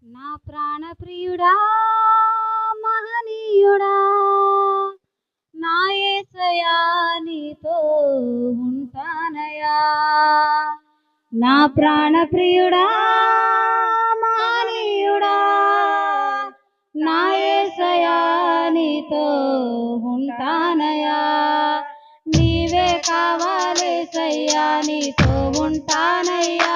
నా ప్రాణప్రియుడా మహనీయుడా నా యేసయ్యా నీతో ఉంటానయ్యా నా ప్రాణప్రియుడా మహనీయుడా నా యేసయ్యా నీతో ఉంటానయ్యా నీవే కావాలేసయ్యా నీతో ఉంటానయ్యా